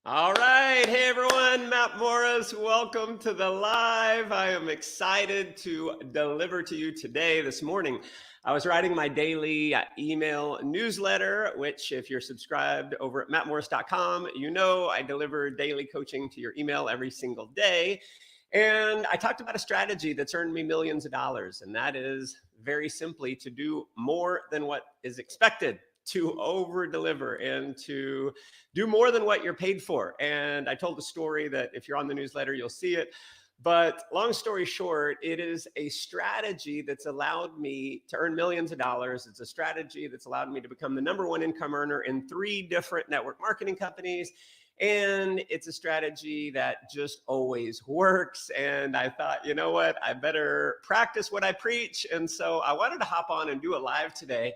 All right. Hey, everyone. Matt Morris. Welcome to the live. I am excited to deliver to you today. This morning, I was writing my daily email newsletter, which, if you're subscribed over at mattmorris.com, you know I deliver daily coaching to your email every single day. And I talked about a strategy that's earned me millions of dollars, and that is very simply to do more than what is expected, to over deliver, and to do more than what you're paid for. And I told the story that if you're on the newsletter, you'll see it. But long story short, it is a strategy that's allowed me to earn millions of dollars. It's a strategy that's allowed me to become the number one income earner in 3 different network marketing companies. And it's a strategy that just always works. And I thought, you know what? I better practice what I preach. And so I wanted to hop on and do a live today.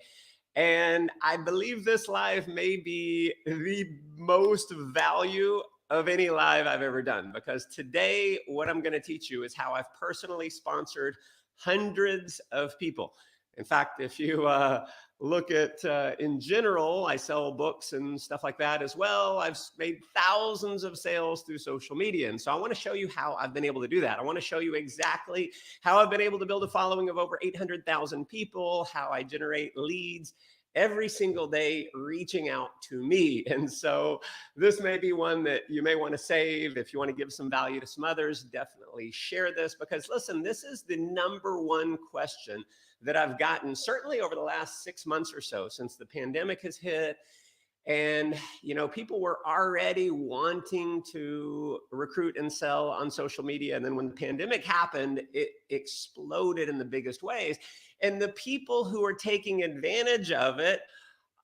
And I believe this live may be the most value of any live I've ever done, because today, what I'm going to teach you is how I've personally sponsored hundreds of people. In fact, if you look at in general, I sell books and stuff like that as well. I've made thousands of sales through social media. And so I want to show you how I've been able to do that. I want to show you exactly how I've been able to build a following of over 800,000 people, how I generate leads every single day reaching out to me. And so this may be one that you may want to save. If you want to give some value to some others, definitely share this, because listen, this is the number one question that I've gotten certainly over the last 6 months or so since the pandemic has hit. And, people were already wanting to recruit and sell on social media. And then when the pandemic happened, it exploded in the biggest ways. And the people who are taking advantage of it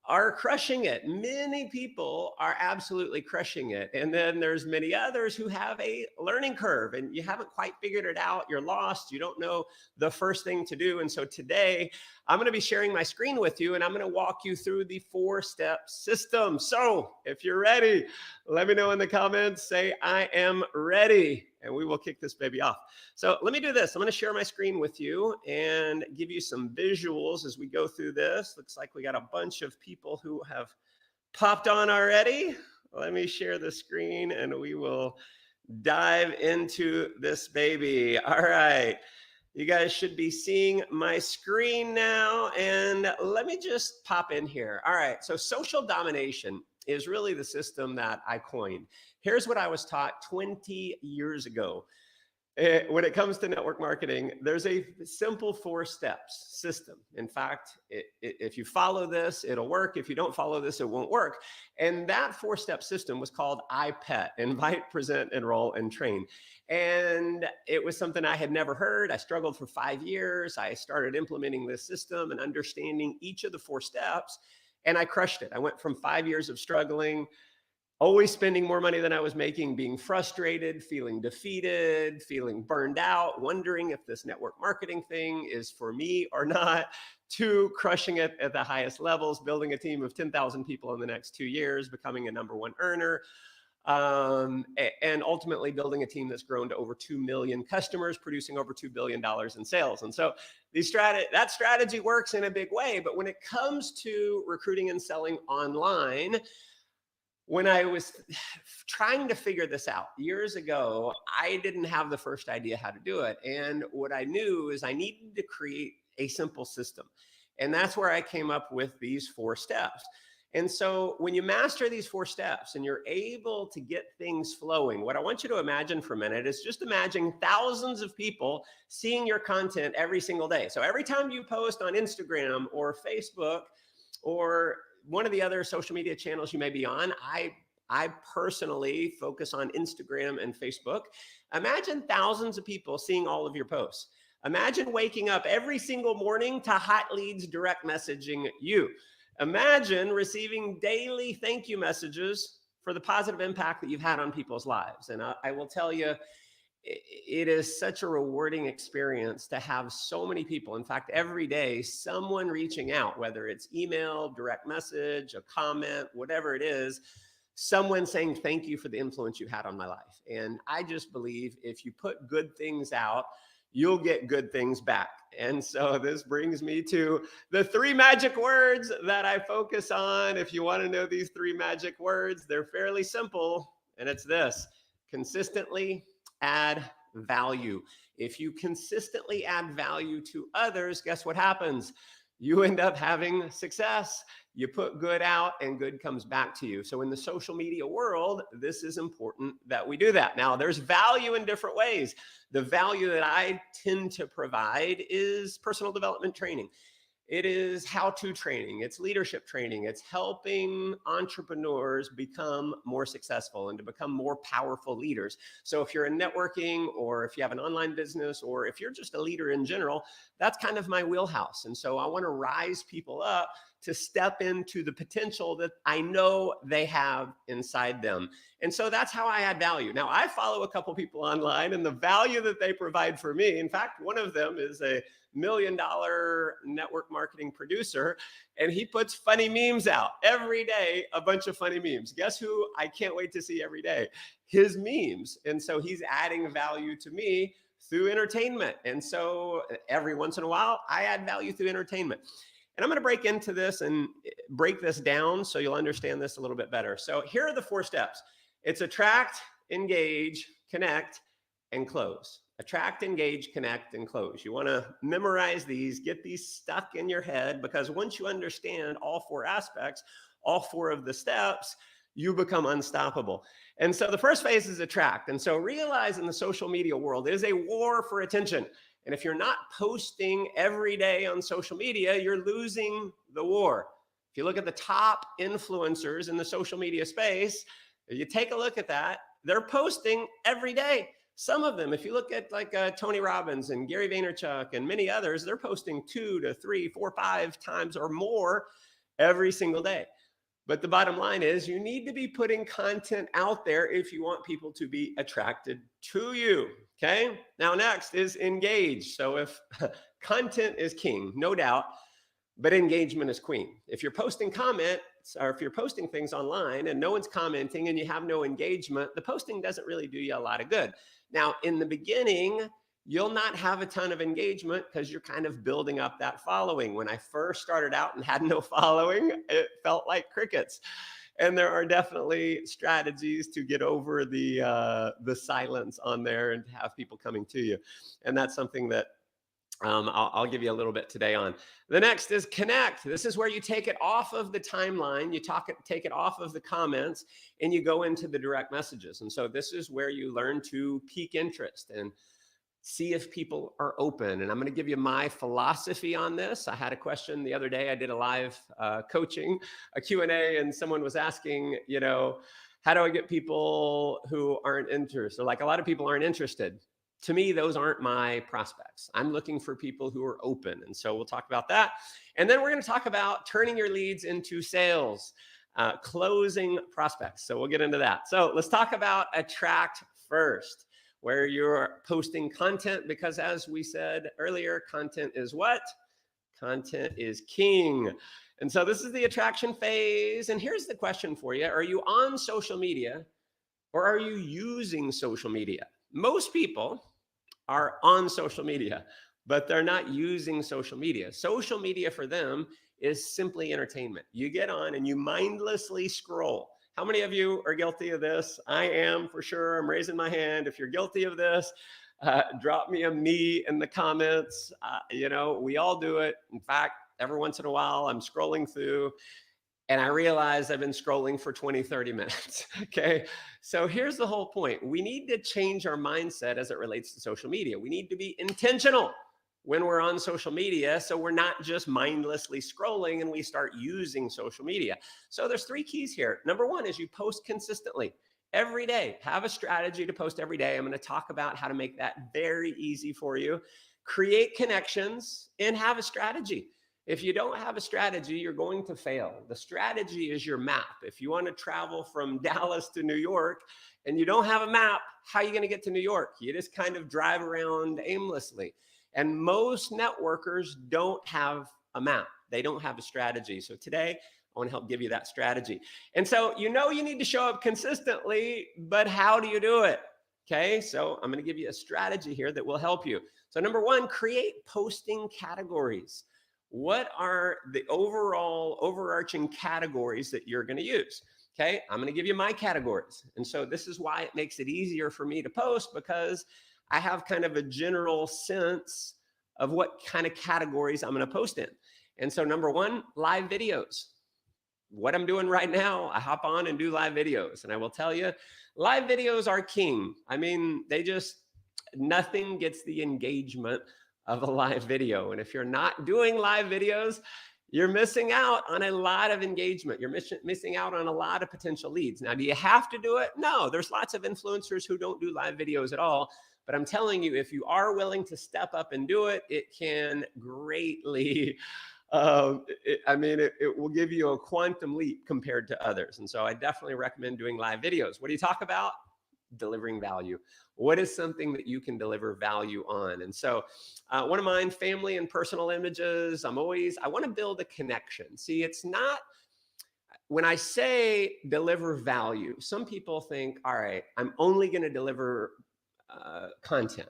are crushing it. Many people are absolutely crushing it. And then there's many others who have a learning curve and you haven't quite figured it out. You're lost. You don't know the first thing to do. And so today I'm going to be sharing my screen with you and I'm going to walk you through the 4-step system. So if you're ready, let me know in the comments, say I am ready, and we will kick this baby off. So let me do this. I'm going to share my screen with you and give you some visuals as we go through this. Looks like we got a bunch of people who have popped on already. Let me share the screen and we will dive into this baby. All right. You guys should be seeing my screen now. And let me just pop in here. All right. So social domination is really the system that I coined. Here's what I was taught 20 years ago. When it comes to network marketing, there's a simple 4 steps system. In fact, if you follow this, it'll work. If you don't follow this, it won't work. And that 4-step system was called IPET: invite, present, enroll, and train. And it was something I had never heard. I struggled for 5 years. I started implementing this system and understanding each of the 4 steps, and I crushed it. I went from 5 years of struggling, always spending more money than I was making, being frustrated, feeling defeated, feeling burned out, wondering if this network marketing thing is for me or not, to crushing it at the highest levels, building a team of 10,000 people in the next 2 years, becoming a number one earner, and ultimately building a team that's grown to over 2 million customers, producing over $2 billion in sales. And so that strategy works in a big way. But when it comes to recruiting and selling online, when I was trying to figure this out years ago, I didn't have the first idea how to do it. And what I knew is I needed to create a simple system. And that's where I came up with these 4 steps. And so when you master these 4 steps and you're able to get things flowing, what I want you to imagine for a minute is just imagine thousands of people seeing your content every single day. So every time you post on Instagram or Facebook or one of the other social media channels you may be on, I personally focus on Instagram and Facebook. Imagine thousands of people seeing all of your posts. Imagine waking up every single morning to hot leads direct messaging you. Imagine receiving daily thank you messages for the positive impact that you've had on people's lives. And I will tell you, it is such a rewarding experience to have so many people. In fact, every day, someone reaching out, whether it's email, direct message, a comment, whatever it is, someone saying thank you for the influence you had on my life. And I just believe if you put good things out, you'll get good things back. And so this brings me to the 3 magic words that I focus on. If you want to know these 3 magic words, they're fairly simple. and it's this: consistently add value. If you consistently add value to others, guess what happens? You end up having success. You put good out and good comes back to you. So in the social media world, this is important that we do that. Now, there's value in different ways. The value that I tend to provide is personal development training. It is how-to training, it's leadership training, it's helping entrepreneurs become more successful and to become more powerful leaders. So if you're in networking, or if you have an online business, or if you're just a leader in general, that's kind of my wheelhouse. And so I want to rise people up to step into the potential that I know they have inside them. And so that's how I add value. Now, I follow a couple people online, and the value that they provide for me, in fact, one of them is a $1 million network marketing producer, and he puts funny memes out every day, a bunch of funny memes. Guess who I can't wait to see every day? His memes. And so he's adding value to me through entertainment. And so every once in a while, I add value through entertainment. And I'm going to break into this and break this down so you'll understand this a little bit better. So here are the 4 steps. It's attract, engage, connect, and close. Attract, engage, connect, and close. You want to memorize these, get these stuck in your head, because once you understand all 4 aspects, all 4 of the steps, you become unstoppable. And so the first phase is attract. And so realize in the social media world, it is a war for attention. And if you're not posting every day on social media, you're losing the war. If you look at the top influencers in the social media space, you take a look at that, they're posting every day. Some of them, if you look at like Tony Robbins and Gary Vaynerchuk and many others, they're posting 2 to 3, 4, 5 times or more every single day. But the bottom line is you need to be putting content out there if you want people to be attracted to you. Okay. Now, next is engage. So if content is king, no doubt, but engagement is queen. If you're posting comments, or if you're posting things online and no one's commenting and you have no engagement, the posting doesn't really do you a lot of good. Now, in the beginning, you'll not have a ton of engagement because you're kind of building up that following. When I first started out and had no following, it felt like crickets. And there are definitely strategies to get over the silence on there and to have people coming to you. And that's something that I'll give you a little bit today on. The next is connect. This is where you take it off of the timeline, take it off of the comments, and you go into the direct messages. And so this is where you learn to pique interest and see if people are open. And I'm going to give you my philosophy on this. I had a question the other day. I did a live coaching, a Q&A, and someone was asking, how do I get people who aren't interested? Like, a lot of people aren't interested. To me, those aren't my prospects. I'm looking for people who are open. And so we'll talk about that. And then we're going to talk about turning your leads into sales, closing prospects. So we'll get into that. So let's talk about attract first, where you're posting content, because as we said earlier, content is what? Content is king. And so this is the attraction phase. And here's the question for you. Are you on social media, or are you using social media? Most people are on social media, but they're not using social media. Social media for them is simply entertainment. You get on and you mindlessly scroll. How many of you are guilty of this? I am, for sure. I'm raising my hand. If you're guilty of this, drop me a me in the comments. We all do it. In fact, every once in a while, I'm scrolling through and I realize I've been scrolling for 20, 30 minutes. Okay. So here's the whole point. We need to change our mindset as it relates to social media. We need to be intentional when we're on social media, so we're not just mindlessly scrolling and we start using social media. So there's 3 keys here. Number 1 is you post consistently every day. Have a strategy to post every day. I'm going to talk about how to make that very easy for you. Create connections and have a strategy. If you don't have a strategy, you're going to fail. The strategy is your map. If you want to travel from Dallas to New York and you don't have a map, how are you going to get to New York? You just kind of drive around aimlessly. And most networkers don't have a map. They don't have a strategy. So today, I want to help give you that strategy. And so you need to show up consistently, but how do you do it? Okay, so I'm going to give you a strategy here that will help you. So number 1, create posting categories. What are the overall overarching categories that you're going to use? Okay, I'm going to give you my categories. And so this is why it makes it easier for me to post, because I have kind of a general sense of what kind of categories I'm going to post in. And so number one, live videos. What I'm doing right now, I hop on and do live videos. And I will tell you, live videos are king. I mean, nothing gets the engagement of a live video. And if you're not doing live videos, you're missing out on a lot of engagement. You're missing out on a lot of potential leads. Now, do you have to do it? No, there's lots of influencers who don't do live videos at all. But I'm telling you, if you are willing to step up and do it, it can greatly it will give you a quantum leap compared to others. And so I definitely recommend doing live videos. What do you talk about? Delivering value. What is something that you can deliver value on? And so one of mine, family and personal images. I want to build a connection. See, it's not, when I say deliver value, some people think, all right, I'm only going to deliver content.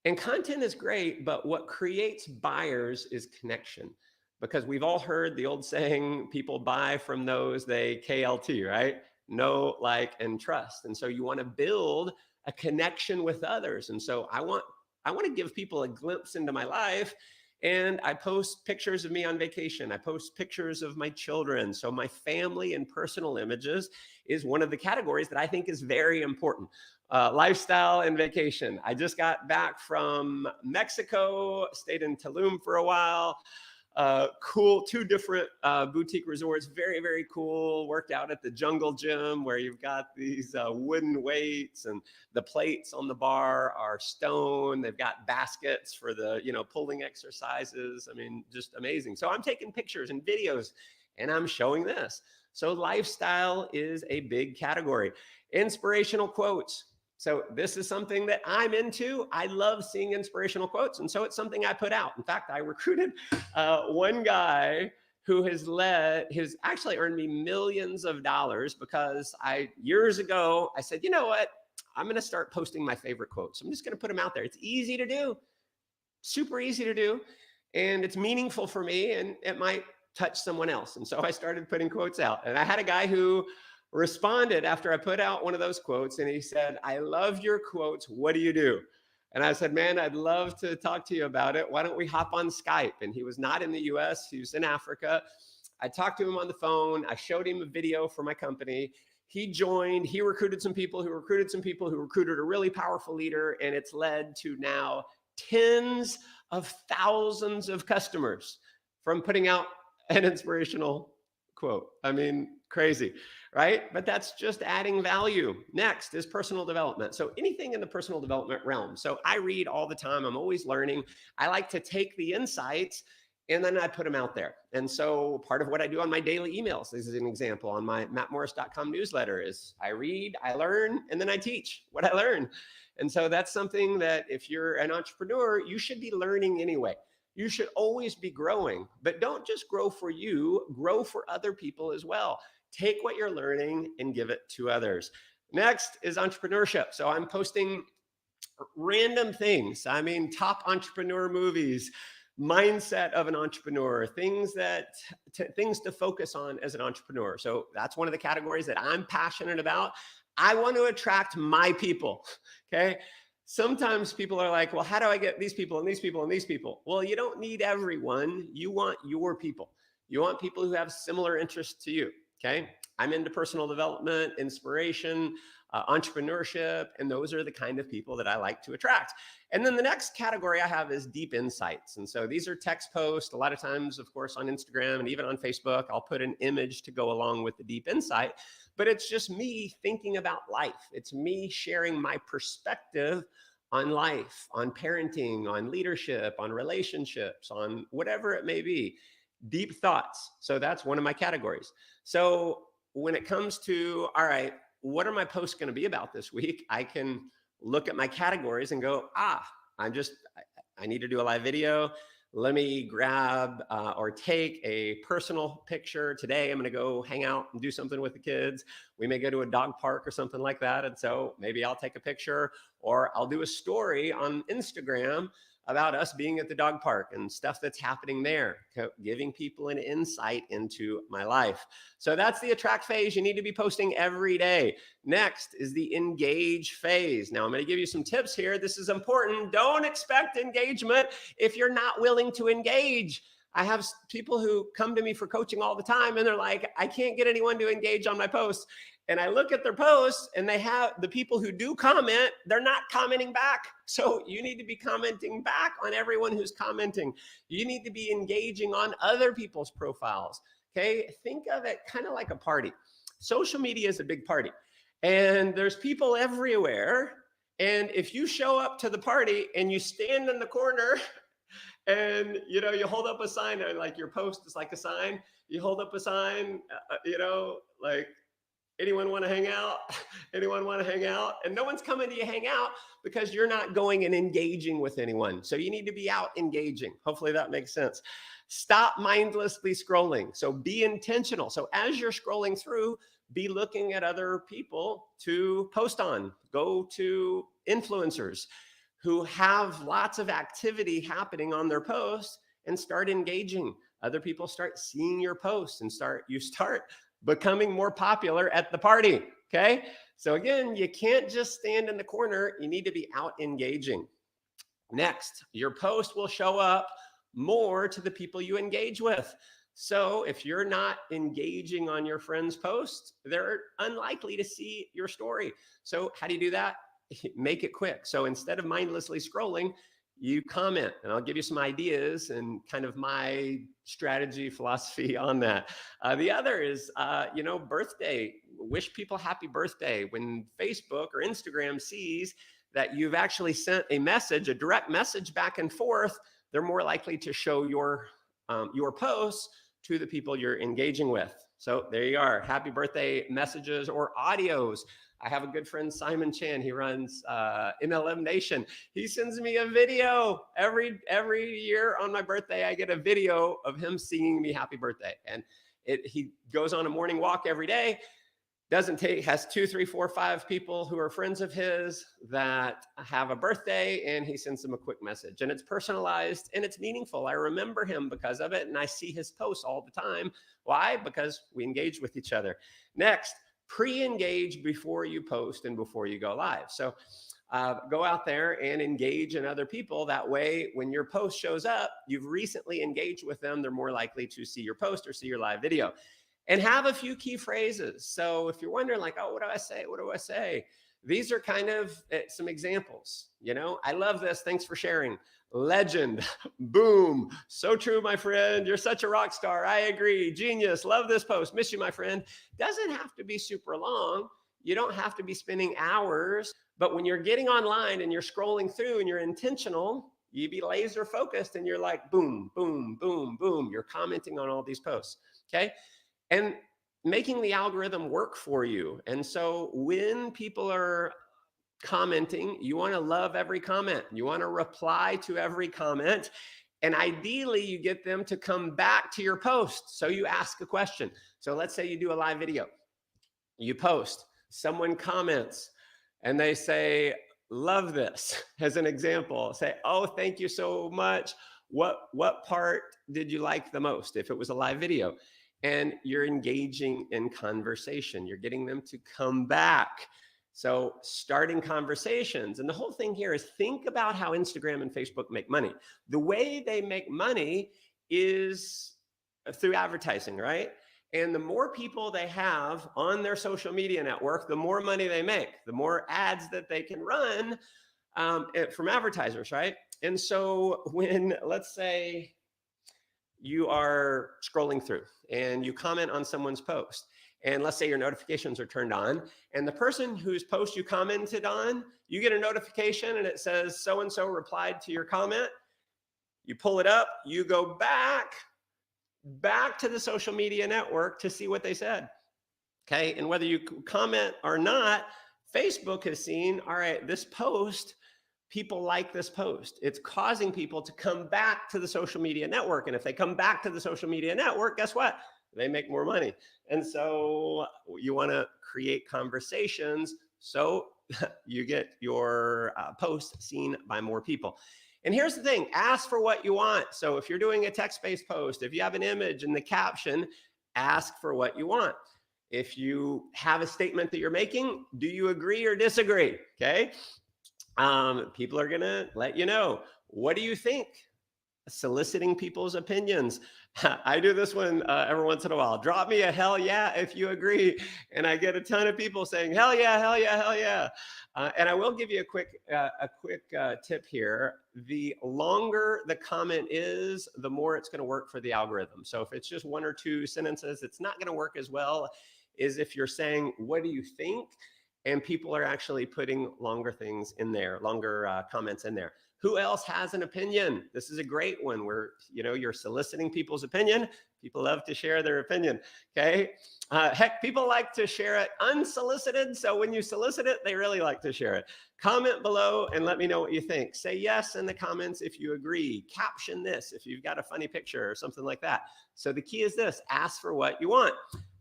And content is great, but what creates buyers is connection. Because we've all heard the old saying, people buy from those they KLT, right? Know, like, and trust. And so you want to build a connection with others. And so I want to give people a glimpse into my life. And I post pictures of me on vacation. I post pictures of my children. So my family and personal images is one of the categories that I think is very important. Lifestyle and vacation. I just got back from Mexico, stayed in Tulum for a while. Cool, 2 different boutique resorts, very, very cool. Worked out at the Jungle Gym, where you've got these wooden weights, and the plates on the bar are stone. They've got baskets for the, pulling exercises. I mean, just amazing. So I'm taking pictures and videos, and I'm showing this. So lifestyle is a big category. Inspirational quotes. So this is something that I'm into. I love seeing inspirational quotes. And so it's something I put out. In fact, I recruited one guy who has actually earned me millions of dollars, because years ago, I said, you know what? I'm going to start posting my favorite quotes. I'm just going to put them out there. It's easy to do, super easy to do. And it's meaningful for me, and it might touch someone else. And so I started putting quotes out. And I had a guy who responded after I put out one of those quotes, and he said, I love your quotes. What do you do? And I said, man, I'd love to talk to you about it. Why don't we hop on Skype? And he was not in the US, he was in Africa. I talked to him on the phone. I showed him a video for my company. He joined, he recruited some people who recruited a really powerful leader. And it's led to now tens of thousands of customers from putting out an inspirational quote. I mean, crazy, right? But that's just adding value. Next is personal development. So anything in the personal development realm. So I read all the time. I'm always learning. I like to take the insights and then I put them out there. And so part of what I do on my daily emails, this is an example, on my mattmorris.com newsletter, is I read, I learn, and then I teach what I learn. And so that's something that if you're an entrepreneur, you should be learning anyway. You should always be growing, but don't just grow for you, grow for other people as well. Take what you're learning and give it to others. Next is entrepreneurship. So I'm posting random things. I mean, top entrepreneur movies, mindset of an entrepreneur, things to focus on as an entrepreneur. So that's one of the categories that I'm passionate about. I want to attract my people. Okay. Sometimes people are like, well, how do I get these people and these people and these people? Well, you don't need everyone. You want your people. You want people who have similar interests to you. Okay. I'm into personal development, inspiration, entrepreneurship, and those are the kind of people that I like to attract. And then the next category I have is deep insights. And so these are text posts. A lot of times, of course, on Instagram and even on Facebook, I'll put an image to go along with the deep insight. But it's just me thinking about life. It's me sharing my perspective on life, on parenting, on leadership, on relationships, on whatever it may be. Deep thoughts. So that's one of my categories. So when it comes to, all right, what are my posts going to be about this week? I can look at my categories and go, I need to do a live video. Let me grab or take a personal picture. Today, I'm going to go hang out and do something with the kids. We may go to a dog park or something like that. And so maybe I'll take a picture, or I'll do a story on Instagram about us being at the dog park and stuff that's happening there, giving people an insight into my life. So that's the attract phase. You need to be posting every day. Next is the engage phase. Now I'm going to give you some tips here. This is important. Don't expect engagement if you're not willing to engage. I have people who come to me for coaching all the time and they're like, I can't get anyone to engage on my posts. And I look at their posts and they have the people who do comment, they're not commenting back. So you need to be commenting back on everyone who's commenting. You need to be engaging on other people's profiles. Okay. Think of it kind of like a party. Social media is a big party and there's people everywhere. And if you show up to the party and you stand in the corner and you hold up a sign, like your post is like a sign, you hold up a sign, like, anyone want to hang out? Anyone want to hang out? And no one's coming to you hang out because you're not going and engaging with anyone. So you need to be out engaging. Hopefully that makes sense. Stop mindlessly scrolling. So be intentional. So as you're scrolling through, be looking at other people to post on. Go to influencers who have lots of activity happening on their posts and start engaging. Other people start seeing your posts and you start becoming more popular at the party. Okay. So again, you can't just stand in the corner. You need to be out engaging. Next, your post will show up more to the people you engage with. So if you're not engaging on your friend's post, they're unlikely to see your story. So how do you do that? Make it quick. So instead of mindlessly scrolling, you comment, and I'll give you some ideas and kind of my strategy philosophy on that. The other is, birthday. Wish people happy birthday. When Facebook or Instagram sees that you've actually sent a message, a direct message back and forth, they're more likely to show your posts to the people you're engaging with. So there you are, happy birthday messages or audios. I have a good friend, Simon Chan. He runs MLM Nation. He sends me a video every year on my birthday. I get a video of him singing me happy birthday. And he goes on a morning walk every day. Has 2, 3, 4, 5 people who are friends of his that have a birthday, and he sends them a quick message. And it's personalized and it's meaningful. I remember him because of it, and I see his posts all the time. Why? Because we engage with each other. Next, pre-engage before you post and before you go live. So go out there and engage in other people. That way, when your post shows up, you've recently engaged with them. They're more likely to see your post or see your live video. And have a few key phrases. So if you're wondering like, oh, what do I say? What do I say? These are kind of some examples. I love this. Thanks for sharing. Legend. Boom. So true, my friend. You're such a rock star. I agree. Genius. Love this post. Miss you, my friend. Doesn't have to be super long. You don't have to be spending hours. But when you're getting online and you're scrolling through and you're intentional, you be laser focused and you're like, boom, boom, boom, boom. You're commenting on all these posts. Okay. And making the algorithm work for you. And so when people are commenting, you want to love every comment. You want to reply to every comment. And ideally, you get them to come back to your post. So you ask a question. So let's say you do a live video. You post, someone comments, and they say, love this, as an example. Say, oh, thank you so much. What part did you like the most? If it was a live video. And you're engaging in conversation. You're getting them to come back. So starting conversations. And the whole thing here is think about how Instagram and Facebook make money. The way they make money is through advertising, right? And the more people they have on their social media network, the more money they make, the more ads that they can run from advertisers, right? And so when, let's say, you are scrolling through and you comment on someone's post, and let's say your notifications are turned on, and the person whose post you commented on, you get a notification and it says so-and-so replied to your comment. You pull it up, you go back to the social media network to see what they said. Okay. And whether you comment or not, Facebook has seen, all right, this post, people like this post. It's causing people to come back to the social media network. And if they come back to the social media network, guess what? They make more money. And so you want to create conversations so you get your post seen by more people. And here's the thing, ask for what you want. So if you're doing a text-based post, if you have an image in the caption, ask for what you want. If you have a statement that you're making, do you agree or disagree? Okay. People are going to let you know. What do you think? Soliciting people's opinions. I do this one every once in a while. Drop me a hell yeah if you agree. And I get a ton of people saying, hell yeah, hell yeah, hell yeah. And I will give you a quick tip here. The longer the comment is, the more it's going to work for the algorithm. So if it's just one or two sentences, it's not going to work as well as if you're saying, what do you think? And people are actually putting longer things in there, longer comments in there. Who else has an opinion? This is a great one where, you're soliciting people's opinion. People love to share their opinion, okay? Heck, people like to share it unsolicited. So when you solicit it, they really like to share it. Comment below and let me know what you think. Say yes in the comments if you agree. Caption this if you've got a funny picture or something like that. So the key is this, ask for what you want.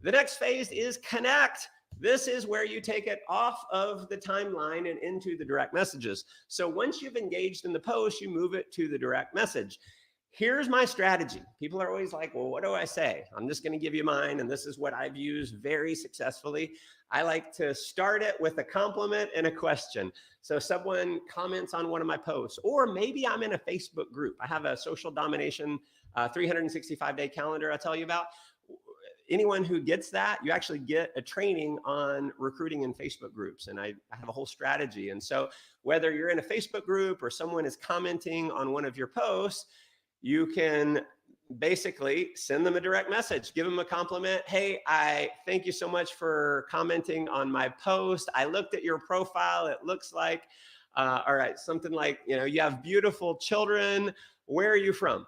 The next phase is connect. This is where you take it off of the timeline and into the direct messages. So once you've engaged in the post, you move it to the direct message. Here's my strategy. People are always like, well, what do I say? I'm just going to give you mine. And this is what I've used very successfully. I like to start it with a compliment and a question. So someone comments on one of my posts, or maybe I'm in a Facebook group. I have a social domination 365-day calendar I tell you about. Anyone who gets that, you actually get a training on recruiting in Facebook groups. And I have a whole strategy. And so whether you're in a Facebook group or someone is commenting on one of your posts, you can basically send them a direct message, give them a compliment. Hey, I thank you so much for commenting on my post. I looked at your profile. It looks like, all right, something like, you have beautiful children. Where are you from?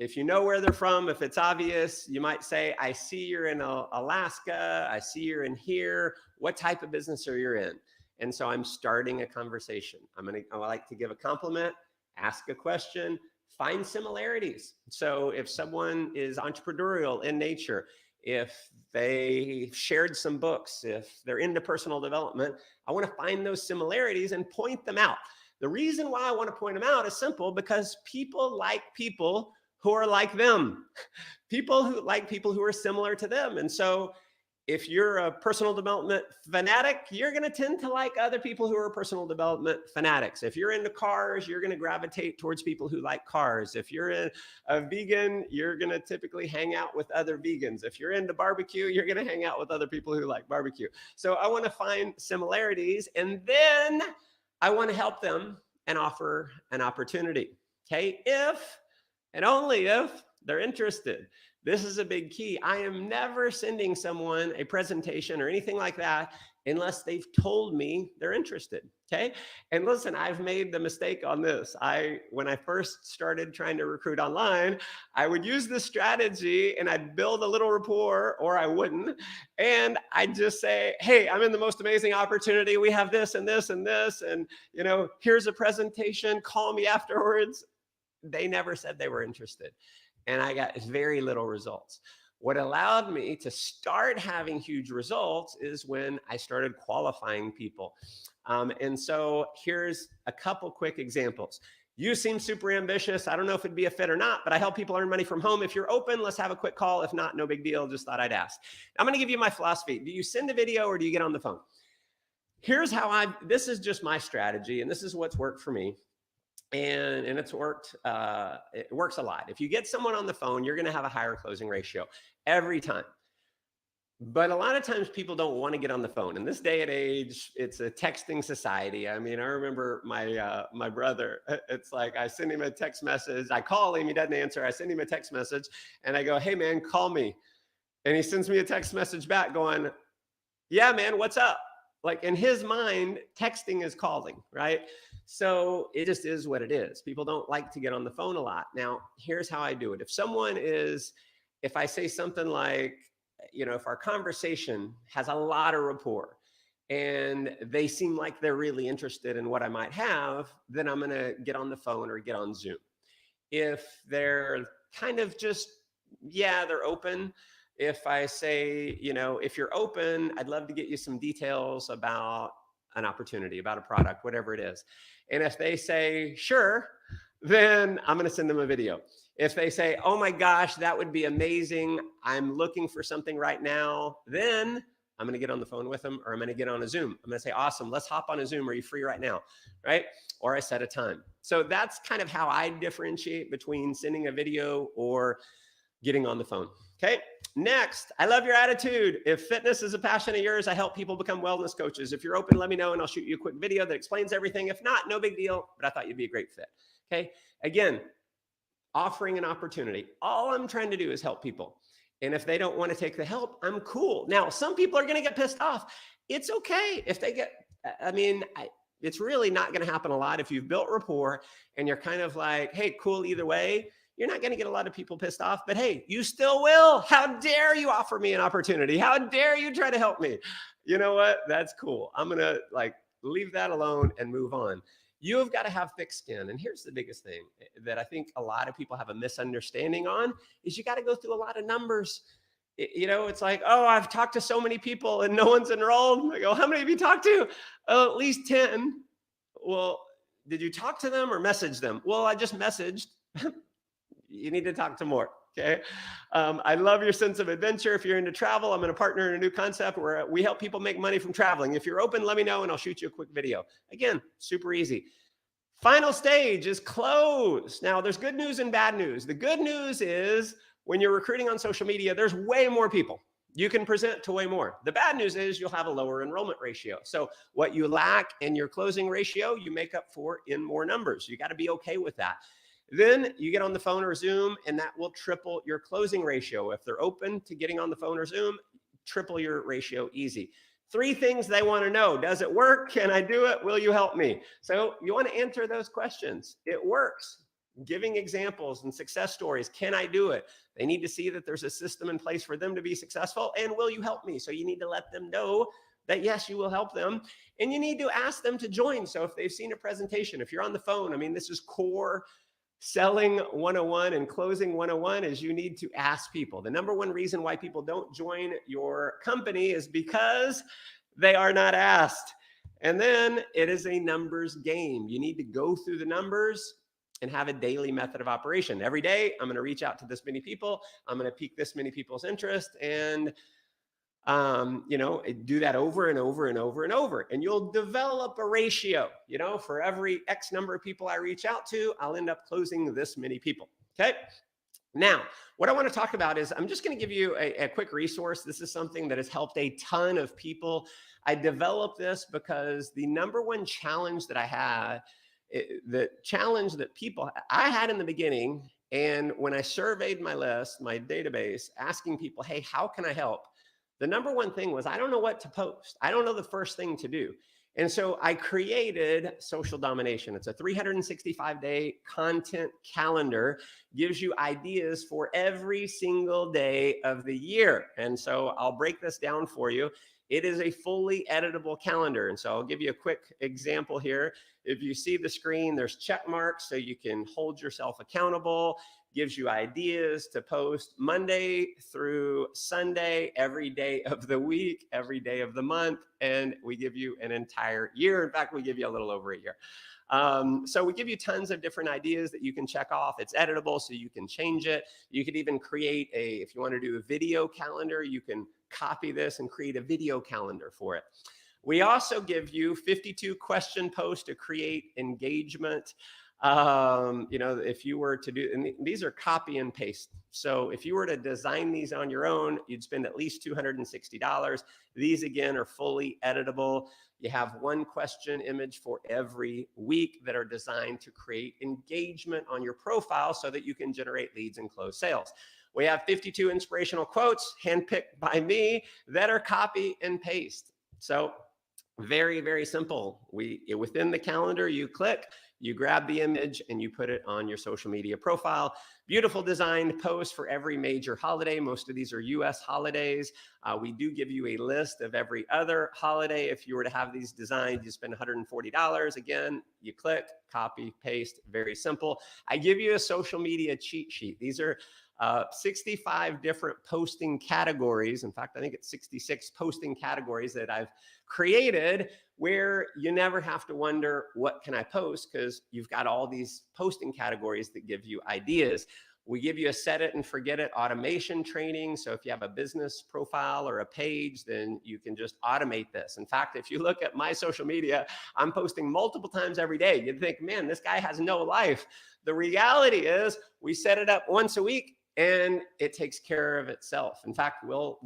If you know where they're from, if it's obvious, you might say, I see you're in Alaska. I see you're in here. What type of business are you in? And so I'm starting a conversation. I like to give a compliment, ask a question, find similarities. So if someone is entrepreneurial in nature, if they shared some books, if they're into personal development, I want to find those similarities and point them out. The reason why I want to point them out is simple, because people like people who are like them, people who like people who are similar to them. And so if you're a personal development fanatic, you're going to tend to like other people who are personal development fanatics. If you're into cars, you're going to gravitate towards people who like cars. If you're a vegan, you're going to typically hang out with other vegans. If you're into barbecue, you're going to hang out with other people who like barbecue. So I want to find similarities, and then I want to help them and offer an opportunity. Okay, if and only if they're interested. This is a big key. I am never sending someone a presentation or anything like that unless they've told me they're interested, okay? And listen, I've made the mistake on this. When I first started trying to recruit online, I would use this strategy and I'd build a little rapport, or I wouldn't. And I'd just say, hey, I'm in the most amazing opportunity. We have this and this and this. And, here's a presentation. Call me afterwards. They never said they were interested. And I got very little results. What allowed me to start having huge results is when I started qualifying people. And so here's a couple quick examples. You seem super ambitious. I don't know if it'd be a fit or not, but I help people earn money from home. If you're open, let's have a quick call. If not, no big deal. Just thought I'd ask. I'm going to give you my philosophy. Do you send a video or do you get on the phone? Here's how this is just my strategy, and this is what's worked for me. And it's worked, it works a lot. If you get someone on the phone, you're going to have a higher closing ratio every time. But a lot of times people don't want to get on the phone. In this day and age, it's a texting society. I mean, I remember my brother, it's like I send him a text message. I call him, he doesn't answer. I send him a text message and I go, hey man, call me. And he sends me a text message back going, yeah, man, what's up? Like in his mind, texting is calling, right? So it just is what it is. People don't like to get on the phone a lot. Now, here's how I do it. If I say something like, if our conversation has a lot of rapport and they seem like they're really interested in what I might have, then I'm going to get on the phone or get on Zoom. If they're kind of just, they're open. If I say, if you're open, I'd love to get you some details about an opportunity, about a product, whatever it is. And if they say, sure, then I'm going to send them a video. If they say, oh my gosh, that would be amazing, I'm looking for something right now, then I'm going to get on the phone with them, or I'm going to get on a Zoom. I'm going to say, awesome, let's hop on a Zoom. Are you free right now? Right? Or I set a time. So that's kind of how I differentiate between sending a video or getting on the phone. Okay. Next, I love your attitude. If fitness is a passion of yours, I help people become wellness coaches. If you're open, let me know and I'll shoot you a quick video that explains everything. If not, no big deal, but I thought you'd be a great fit. Okay. Again, offering an opportunity. All I'm trying to do is help people. And if they don't want to take the help, I'm cool. Now, some people are going to get pissed off. It's okay if they get, it's really not going to happen a lot. If you've built rapport and you're kind of like, hey, cool, either way, you're not going to get a lot of people pissed off, but hey, you still will. How dare you offer me an opportunity? How dare you try to help me? You know what? That's cool. I'm going to leave that alone and move on. You have got to have thick skin. And here's the biggest thing that I think a lot of people have a misunderstanding on is you got to go through a lot of numbers. It's like, oh, I've talked to so many people and no one's enrolled. I go, how many have you talked to? Oh, at least 10. Well, did you talk to them or message them? Well, I just messaged. You need to talk to more. Okay. I love your sense of adventure. If you're into travel, I'm going to partner in a new concept where we help people make money from traveling. If you're open, let me know and I'll shoot you a quick video. Again, super easy. Final stage is close. Now, there's good news and bad news. The good news is when you're recruiting on social media, there's way more people. You can present to way more. The bad news is you'll have a lower enrollment ratio. So what you lack in your closing ratio, you make up for in more numbers. You got to be okay with that. Then you get on the phone or Zoom, and that will triple your closing ratio. If they're open to getting on the phone or Zoom, triple your ratio easy. 3 things they want to know. Does it work? Can I do it? Will you help me? So you want to answer those questions. It works. Giving examples and success stories. Can I do it? They need to see that there's a system in place for them to be successful. And will you help me? So you need to let them know that yes, you will help them. And you need to ask them to join. So if they've seen a presentation, if you're on the phone, this is core selling 101 and closing 101 is you need to ask people. The number one reason why people don't join your company is because they are not asked. And then it is a numbers game. You need to go through the numbers and have a daily method of operation. Every day, I'm going to reach out to this many people. I'm going to pique this many people's interest and do that over and over and over and over. And you'll develop a ratio, for every X number of people I reach out to, I'll end up closing this many people. Okay. Now, what I want to talk about is I'm just going to give you a quick resource. This is something that has helped a ton of people. I developed this because the number one challenge that I had, the challenge that I had in the beginning, and when I surveyed my list, my database, asking people, hey, how can I help? The number one thing was, I don't know what to post. I don't know the first thing to do. And so I created Social Domination. It's a 365-day content calendar, gives you ideas for every single day of the year. And so I'll break this down for you. It is a fully editable calendar. And so I'll give you a quick example here. If you see the screen, there's check marks so you can hold yourself accountable. Gives you ideas to post Monday through Sunday, every day of the week, every day of the month, and we give you an entire year. In fact, we give you a little over a year. So we give you tons of different ideas that you can check off. It's editable, so you can change it. You could even create if you want to do a video calendar, you can copy this and create a video calendar for it. We also give you 52 question posts to create engagement. If you were to do, and these are copy and paste. So if you were to design these on your own, you'd spend at least $260. These again are fully editable. You have one question image for every week that are designed to create engagement on your profile so that you can generate leads and close sales. We have 52 inspirational quotes handpicked by me that are copy and paste. So very, very simple. Within the calendar, you click, you grab the image and you put it on your social media profile. Beautiful designed posts for every major holiday. Most of these are US holidays. We do give you a list of every other holiday. If you were to have these designed, you spend $140. Again, you click, copy, paste, very simple. I give you a social media cheat sheet. These are 65 different posting categories. In fact, I think it's 66 posting categories that I've created where you never have to wonder, what can I post? Because you've got all these posting categories that give you ideas. We give you a set it and forget it automation training. So if you have a business profile or a page, then you can just automate this. In fact, if you look at my social media, I'm posting multiple times every day. You'd think, man, this guy has no life. The reality is we set it up once a week and it takes care of itself. In fact, we'll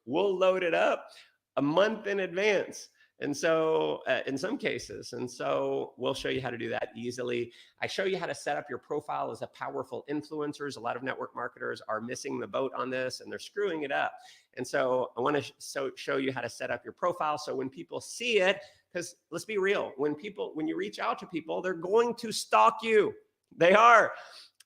load it up a month in advance. And so in some cases, and so we'll show you how to do that easily. I show you how to set up your profile as a powerful influencer. A lot of network marketers are missing the boat on this and they're screwing it up. And so I want to show you how to set up your profile. So when people see it, because let's be real, when you reach out to people, they're going to stalk you. They are.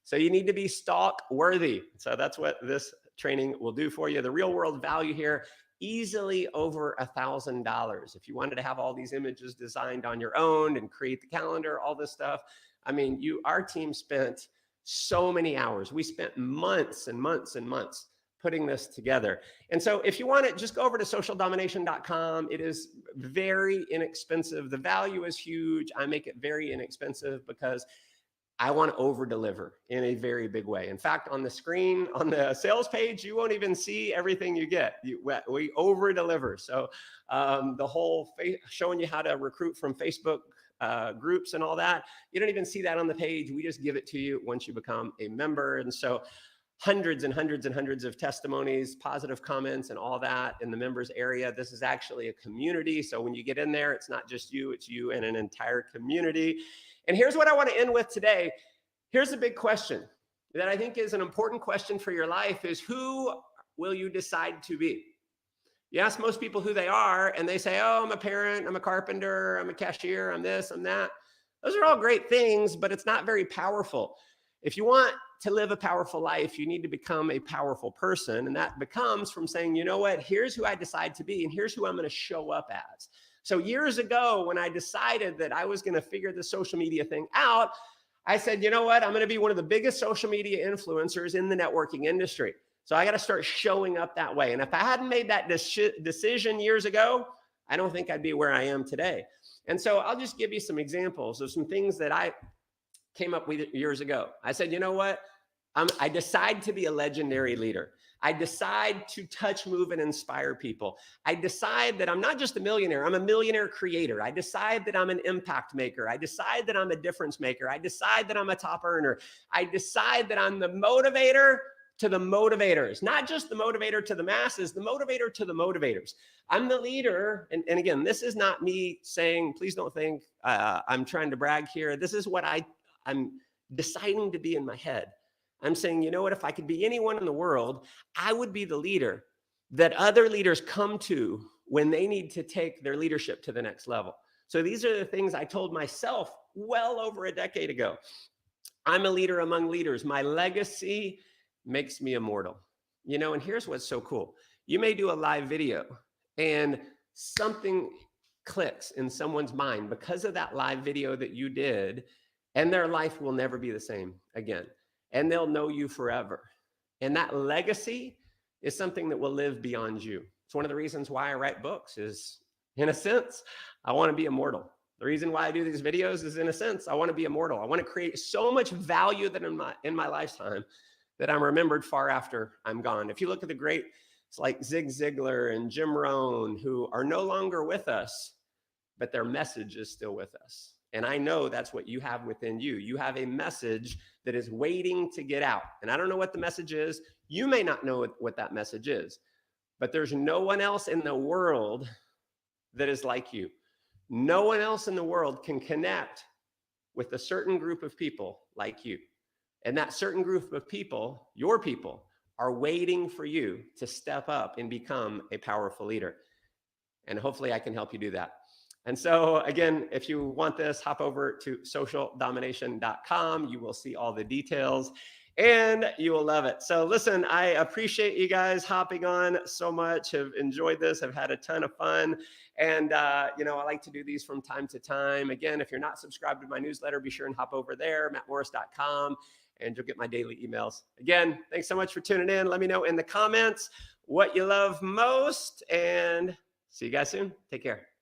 So you need to be stalk worthy. So that's what this training will do for you. The real world value here, easily over $1,000. If you wanted to have all these images designed on your own and create the calendar, all this stuff, I mean, our team spent so many hours. We spent months and months and months putting this together. And so if you want it, just go over to socialdomination.com. It is very inexpensive. The value is huge. I make it very inexpensive because I want to over deliver in a very big way. In fact, on the screen, on the sales page, you won't even see everything you get. We over deliver. So the whole showing you how to recruit from Facebook groups and all that, you don't even see that on the page. We just give it to you once you become a member. And so hundreds and hundreds and hundreds of testimonies, positive comments and all that in the members area. This is actually a community. So when you get in there, it's not just you, it's you and an entire community. And here's what I want to end with today. Here's a big question that I think is an important question for your life is, who will you decide to be? You ask most people who they are and they say, oh, I'm a parent, I'm a carpenter, I'm a cashier, I'm this, I'm that. Those are all great things, but it's not very powerful. If you want to live a powerful life, you need to become a powerful person. And that becomes from saying, you know what, here's who I decide to be and here's who I'm going to show up as. So years ago, when I decided that I was going to figure the social media thing out, I said, you know what, I'm going to be one of the biggest social media influencers in the networking industry. So I got to start showing up that way. And if I hadn't made that decision years ago, I don't think I'd be where I am today. And so I'll just give you some examples of some things that I came up with years ago. I said, you know what, I decide to be a legendary leader. I decide to touch, move, and inspire people. I decide that I'm not just a millionaire, I'm a millionaire creator. I decide that I'm an impact maker. I decide that I'm a difference maker. I decide that I'm a top earner. I decide that I'm the motivator to the motivators, not just the motivator to the masses, the motivator to the motivators. I'm the leader. And again, this is not me saying, please don't think I'm trying to brag here. This is what I'm deciding to be in my head. I'm saying, you know what, if I could be anyone in the world, I would be the leader that other leaders come to when they need to take their leadership to the next level. So these are the things I told myself well over a decade ago. I'm a leader among leaders. My legacy makes me immortal. You know, and here's what's so cool. You may do a live video and something clicks in someone's mind because of that live video that you did, and their life will never be the same again. And they'll know you forever. And that legacy is something that will live beyond you. It's one of the reasons why I write books is, in a sense, I want to be immortal. The reason why I do these videos is, in a sense, I want to be immortal. I want to create so much value that in my lifetime that I'm remembered far after I'm gone. If you look at the greats like Zig Ziglar and Jim Rohn, who are no longer with us, but their message is still with us. And I know that's what you have within you. You have a message that is waiting to get out. And I don't know what the message is. You may not know what that message is, but there's no one else in the world that is like you. No one else in the world can connect with a certain group of people like you. And that certain group of people, your people, are waiting for you to step up and become a powerful leader. And hopefully I can help you do that. And so again, if you want this, hop over to socialdomination.com. You will see all the details and you will love it. So listen, I appreciate you guys hopping on so much. Have enjoyed this. I've had a ton of fun. And, you know, I like to do these from time to time. Again, if you're not subscribed to my newsletter, be sure and hop over there, mattmorris.com. and you'll get my daily emails. Again, thanks so much for tuning in. Let me know in the comments what you love most, and see you guys soon. Take care.